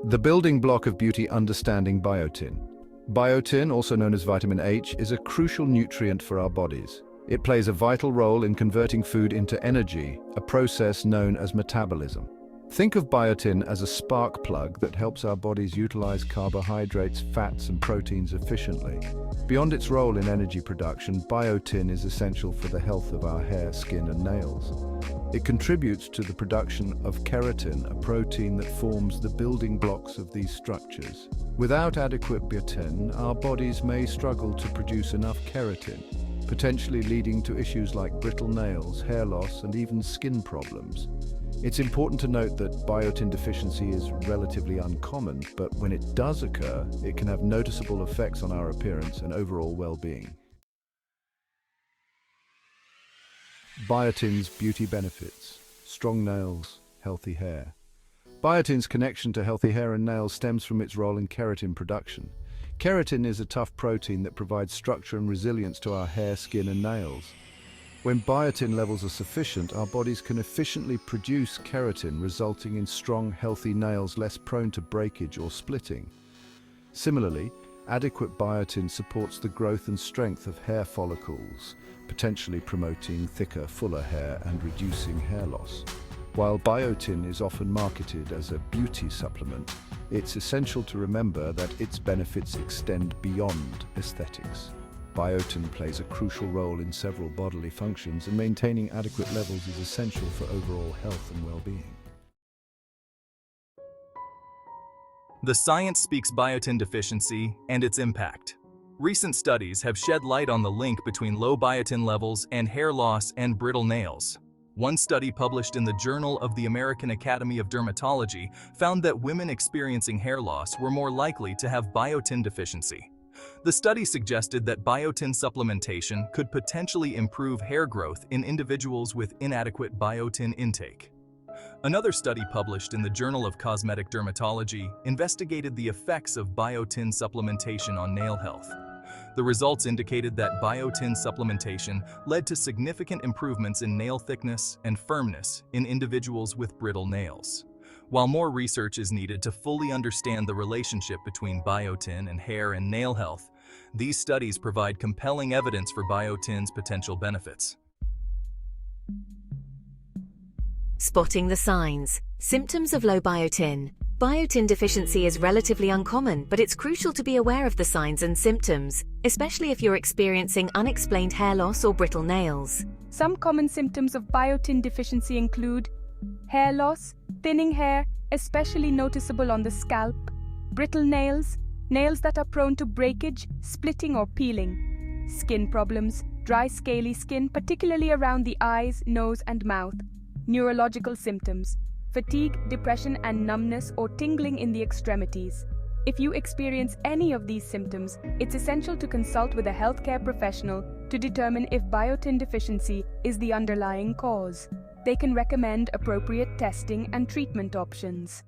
The building block of beauty: understanding biotin. Biotin, also known as vitamin H, is a crucial nutrient for our bodies. It plays a vital role in converting food into energy, a process known as metabolism. Think of biotin as a spark plug that helps our bodies utilize carbohydrates, fats, and proteins efficiently. Beyond its role in energy production, biotin is essential for the health of our hair, skin, and nails. It contributes to the production of keratin, a protein that forms the building blocks of these structures. Without adequate biotin, our bodies may struggle to produce enough keratin, potentially leading to issues like brittle nails, hair loss, and even skin problems. It's important to note that biotin deficiency is relatively uncommon, but when it does occur, it can have noticeable effects on our appearance and overall well-being. Biotin's beauty benefits: strong nails, healthy hair. Biotin's connection to healthy hair and nails stems from its role in keratin production. Keratin is a tough protein that provides structure and resilience to our hair, skin, and nails. When biotin levels are sufficient, our bodies can efficiently produce keratin, resulting in strong, healthy nails less prone to breakage or splitting. Similarly, adequate biotin supports the growth and strength of hair follicles, potentially promoting thicker, fuller hair and reducing hair loss. While biotin is often marketed as a beauty supplement, it's essential to remember that its benefits extend beyond aesthetics. Biotin plays a crucial role in several bodily functions, and maintaining adequate levels is essential for overall health and well-being. The science speaks biotin deficiency and its impact. Recent studies have shed light on the link between low biotin levels and hair loss and brittle nails. One study published in the Journal of the American Academy of Dermatology found that women experiencing hair loss were more likely to have biotin deficiency. The study suggested that biotin supplementation could potentially improve hair growth in individuals with inadequate biotin intake. Another study published in the Journal of Cosmetic Dermatology investigated the effects of biotin supplementation on nail health. The results indicated that biotin supplementation led to significant improvements in nail thickness and firmness in individuals with brittle nails. While more research is needed to fully understand the relationship between biotin and hair and nail health, these studies provide compelling evidence for biotin's potential benefits. Spotting the signs. Symptoms of low biotin. Biotin deficiency is relatively uncommon, but it's crucial to be aware of the signs and symptoms, especially if you're experiencing unexplained hair loss or brittle nails. Some common symptoms of biotin deficiency include hair loss, thinning hair, especially noticeable on the scalp, brittle nails, nails that are prone to breakage, splitting or peeling, skin problems, dry scaly skin, particularly around the eyes, nose and mouth, neurological symptoms, fatigue, depression and numbness or tingling in the extremities. If you experience any of these symptoms, it's essential to consult with a healthcare professional to determine if biotin deficiency is the underlying cause. They can recommend appropriate testing and treatment options.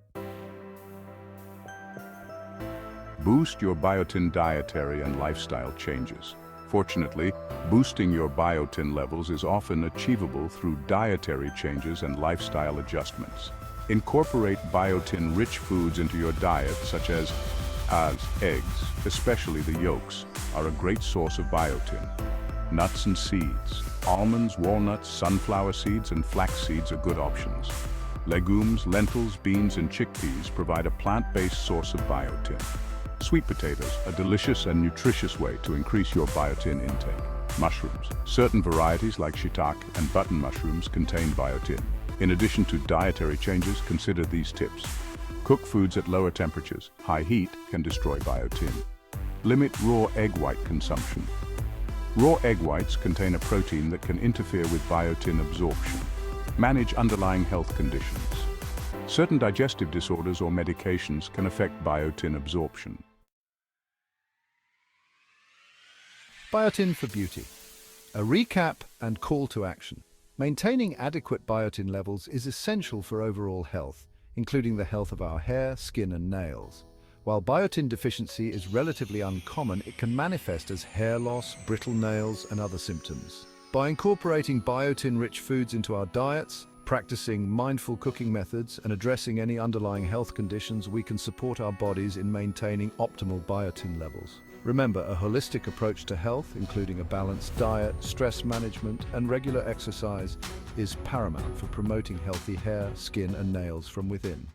Boost your biotin dietary and lifestyle changes. Fortunately, boosting your biotin levels is often achievable through dietary changes and lifestyle adjustments. Incorporate biotin-rich foods into your diet, such as eggs, especially the yolks, are a great source of biotin. Nuts and seeds. Almonds, walnuts, sunflower seeds, and flax seeds are good options. Legumes, lentils, beans, and chickpeas provide a plant-based source of biotin. Sweet potatoes, a delicious and nutritious way to increase your biotin intake. Mushrooms. Certain varieties like shiitake and button mushrooms contain biotin. In addition to dietary changes, consider these tips. Cook foods at lower temperatures. High heat can destroy biotin. Limit raw egg white consumption. Raw egg whites contain a protein that can interfere with biotin absorption. Manage underlying health conditions. Certain digestive disorders or medications can affect biotin absorption. Biotin for beauty. A recap and call to action. Maintaining adequate biotin levels is essential for overall health, including the health of our hair, skin, and nails. While biotin deficiency is relatively uncommon, it can manifest as hair loss, brittle nails, and other symptoms. By incorporating biotin-rich foods into our diets, Practicing mindful cooking methods and addressing any underlying health conditions, we can support our bodies in maintaining optimal biotin levels. Remember, a holistic approach to health, including a balanced diet, stress management, and regular exercise, is paramount for promoting healthy hair, skin, and nails from within.